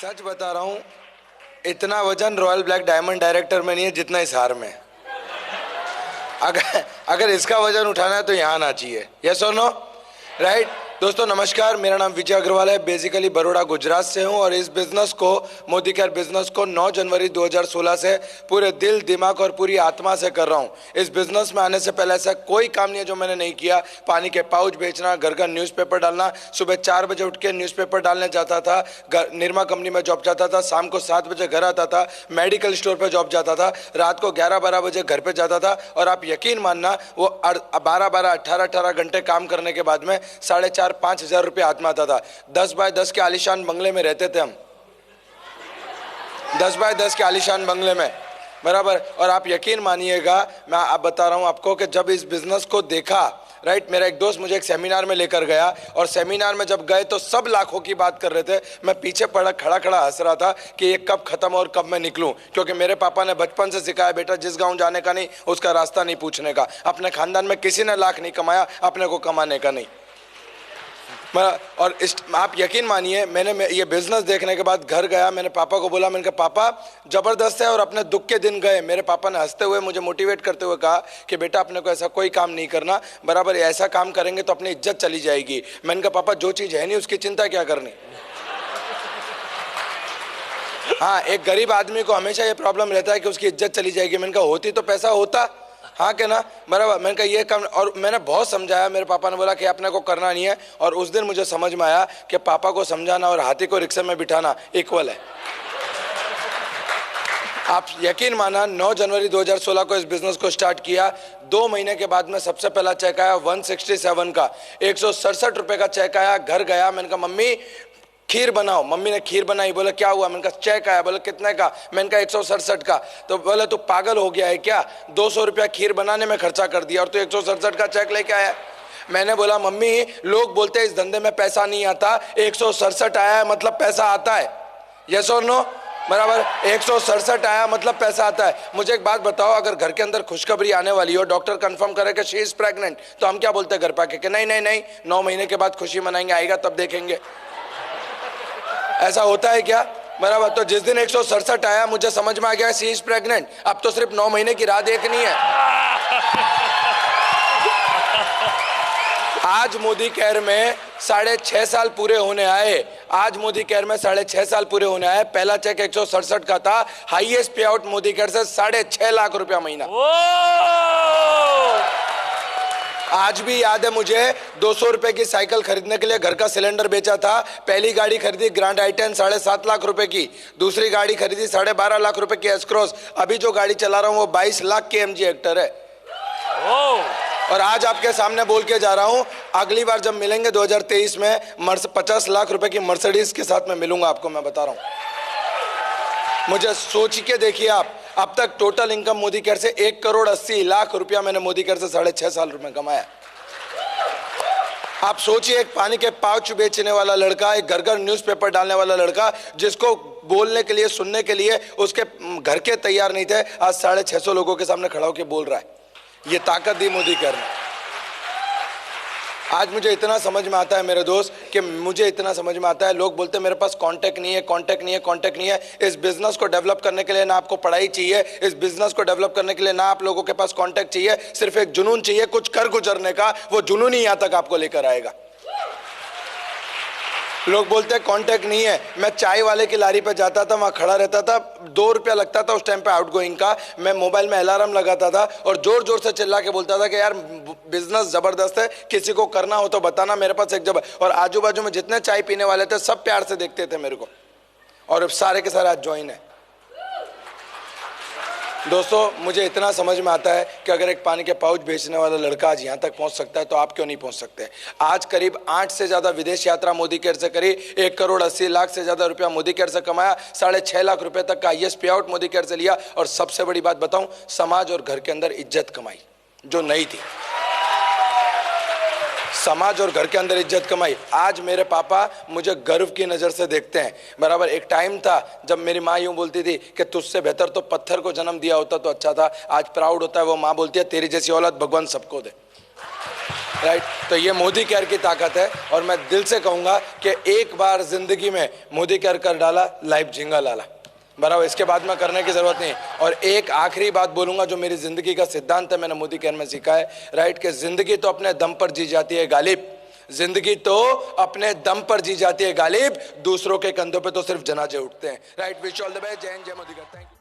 सच बता रहा हूँ, इतना वजन रॉयल ब्लैक डायमंड डायरेक्टर में नहीं है जितना इस हार में। अगर इसका वजन उठाना है तो यहाँ आना चाहिए। यस और नो? राइट। दोस्तों नमस्कार, मेरा नाम विजय अग्रवाल है। बेसिकली बड़ौदा गुजरात से हूँ और इस बिजनेस को, मोदी केयर बिजनेस को 9 जनवरी 2016 से पूरे दिल दिमाग और पूरी आत्मा से कर रहा हूँ। इस बिजनेस में आने से पहले ऐसा कोई काम नहीं है जो मैंने नहीं किया। पानी के पाउच बेचना, घर का न्यूज़पेपर डालना, सुबह 4 बजे उठ के न्यूज़पेपर डालने जाता था, निरमा कंपनी में जॉब जाता था, शाम को 7 बजे घर आता था, मेडिकल स्टोर पर जॉब जाता था, रात को 11-12 बजे घर पर जाता था। और आप यकीन मानना, वो 12-12, 18-18 घंटे काम करने के बाद में 4,500-5 हज़ार रुपये हाथ में आता था। 10 बाय 10 के आलीशान बंगले में रहते थे हम, 10 बाय 10 के आलीशान बंगले में, बराबर। और आप यकीन मानिएगा, मैं आप बता रहा हूं आपको कि जब इस बिजनेस को देखा, राइट, मेरा एक दोस्त मुझे एक सेमिनार में लेकर गया और सेमिनार में जब गए तो सब लाखों की बात कर रहे थे। मैं पीछे पड़ा खड़ा खड़ा हंस रहा था कि ये कब खत्म और कब मैं निकलूं, क्योंकि मेरे पापा ने बचपन से सिखाया, बेटा जिस गांव जाने का नहीं उसका रास्ता नहीं पूछने का। अपने खानदान में किसी ने लाख नहीं कमाया, अपने को कमाने का नहीं। और आप यकीन मानिए, मैंने ये बिजनेस देखने के बाद घर गया, मैंने पापा को बोला, मैंने कहा पापा जबरदस्त है। और अपने दुख के दिन गए, मेरे पापा ने हंसते हुए मुझे मोटिवेट करते हुए कहा कि बेटा अपने को ऐसा कोई काम नहीं करना, बराबर, ऐसा काम करेंगे तो अपनी इज्जत चली जाएगी। मैंने कहा पापा जो चीज़ है नहीं उसकी चिंता क्या करनी। हाँ, एक गरीब आदमी को हमेशा ये प्रॉब्लम रहता है कि उसकी इज्जत चली जाएगी। मैंने कहा होती तो पैसा होता, हाँ क्या ना, बराबर। मैंने कहा ये काम, और मैंने बहुत समझाया। मेरे पापा ने बोला कि अपने को करना नहीं है। और उस दिन मुझे समझ में आया कि पापा को समझाना और हाथी को रिक्शे में बिठाना इक्वल है। आप यकीन माना, 9 जनवरी 2016 को इस बिजनेस को स्टार्ट किया। 2 महीने के बाद में सबसे पहला चेक आया 167 का, 167 रुपये का चेक आया। घर गया, मैंने कहा मम्मी खीर बनाओ। मम्मी ने खीर बनाई। बोले क्या हुआ? मैंने कहा चेक आया। बोले कितने का? मैंने कहा 167 का। तो बोले तू पागल हो गया है क्या? 200 रुपया खीर बनाने में खर्चा कर दिया और तू 167 का चेक लेके आया। मैंने बोला मम्मी लोग बोलते हैं इस धंधे में पैसा नहीं आता, 167 आया है मतलब पैसा आता है। यस और नो? बराबर, 167 आया मतलब पैसा आता है। मुझे एक बात बताओ, अगर घर के अंदर खुशखबरी आने वाली हो, डॉक्टर कंफर्म करे कि शी इज प्रेग्नेंट, तो हम क्या बोलते हैं घर पाके कि नहीं नहीं नहीं, 9 महीने के बाद खुशी मनाएंगे, आएगा तब देखेंगे। ऐसा होता है क्या? बराबर। तो जिस दिन 167 आया मुझे समझ में आ गया शी इज प्रेग्नेंट। अब तो सिर्फ 9 महीने की राह देखनी है। आज मोदी केयर में 6.5 साल पूरे होने आए। आज मोदी केयर में 6.5 साल पूरे होने आए। पहला चेक 167 का था। हाईएस्ट पे आउट मोदी केयर से 6.5 लाख रुपया महीना। आज भी याद है मुझे, 200 रुपए की साइकिल खरीदने के लिए घर का सिलेंडर बेचा था। पहली गाड़ी खरीदी ग्रैंड i10 7.5 लाख रुपए की। दूसरी गाड़ी खरीदी 12.5 लाख रुपए की एस क्रॉस। अभी जो गाड़ी चला रहा हूं वो 22 लाख की MG हेक्टर है। और आज आपके सामने बोल के जा रहा हूं, अगली बार जब मिलेंगे 2023 में 50 लाख रुपए की मर्सिडीज के साथ में मिलूंगा आपको। मैं बता रहा हूं, मुझे सोच के देखिए आप, अब तक टोटल इनकम मोदी केयर से 1,80,00,000 रुपया मैंने मोदी केयर से 6.5 साल में कमाया। आप सोचिए, एक पानी के पाउच बेचने वाला लड़का, एक घर घर न्यूज़पेपर डालने वाला लड़का, जिसको बोलने के लिए, सुनने के लिए उसके घर के तैयार नहीं थे, आज 650 लोगों के सामने खड़ा होकर बोल रहा है। ये ताकत दी मोदी केयर ने। आज मुझे इतना समझ में आता है मेरे दोस्त, कि मुझे इतना समझ में आता है, लोग बोलते हैं मेरे पास कांटेक्ट नहीं है, कांटेक्ट नहीं है, कांटेक्ट नहीं है। इस बिजनेस को डेवलप करने के लिए ना आपको पढ़ाई चाहिए, इस बिजनेस को डेवलप करने के लिए ना आप लोगों के पास कांटेक्ट चाहिए, सिर्फ एक जुनून चाहिए कुछ कर गुजरने का। वो जुनून ही यहाँ तक आपको लेकर आएगा। लोग बोलते हैं कांटेक्ट नहीं है। मैं चाय वाले की लारी पे जाता था, वहाँ खड़ा रहता था, 2 रुपया लगता था उस टाइम पे आउटगोइंग का। मैं मोबाइल में अलार्म लगाता था और जोर जोर से चिल्ला के बोलता था कि यार बिजनेस जबरदस्त है, किसी को करना हो तो बताना, मेरे पास एक और आजू बाजू में जितने चाय पीने वाले थे सब प्यार से देखते थे मेरे को, और सारे के सारे आज ज्वाइन है। दोस्तों मुझे इतना समझ में आता है कि अगर एक पानी के पाउच बेचने वाला लड़का आज यहाँ तक पहुँच सकता है तो आप क्यों नहीं पहुँच सकते। आज करीब 8 से ज़्यादा विदेश यात्रा मोदी केयर से करी, 1,80,00,000 से ज़्यादा रुपया मोदी केयर से कमाया, 6.5 लाख रुपए तक का हाईएस्ट पे आउट मोदी केयर से लिया। और सबसे बड़ी बात बताऊँ, समाज और घर के अंदर इज्जत कमाई जो नहीं थी। समाज और घर के अंदर इज्जत कमाई। आज मेरे पापा मुझे गर्व की नज़र से देखते हैं। बराबर, एक टाइम था जब मेरी माँ यूँ बोलती थी कि तुझसे बेहतर तो पत्थर को जन्म दिया होता तो अच्छा था। आज प्राउड होता है, वो माँ बोलती है तेरी जैसी औलाद भगवान सबको दे। राइट। तो ये मोदी केयर की ताकत है और मैं दिल से कहूंगा कि एक बार जिंदगी में मोदी केयर कर डाला, लाइफ झिंगा लाला, बराबर। इसके बाद में करने की जरूरत नहीं। और एक आखिरी बात बोलूंगा जो मेरी जिंदगी का सिद्धांत है, मैंने मोदी केयर में सीखा है, राइट, कि जिंदगी तो अपने दम पर जी जाती है गालिब, जिंदगी तो अपने दम पर जी जाती है गालिब, दूसरों के कंधों पे तो सिर्फ जनाजे उठते हैं, right. Wish all the best. जय हिंद, जय मोदी। Thank you.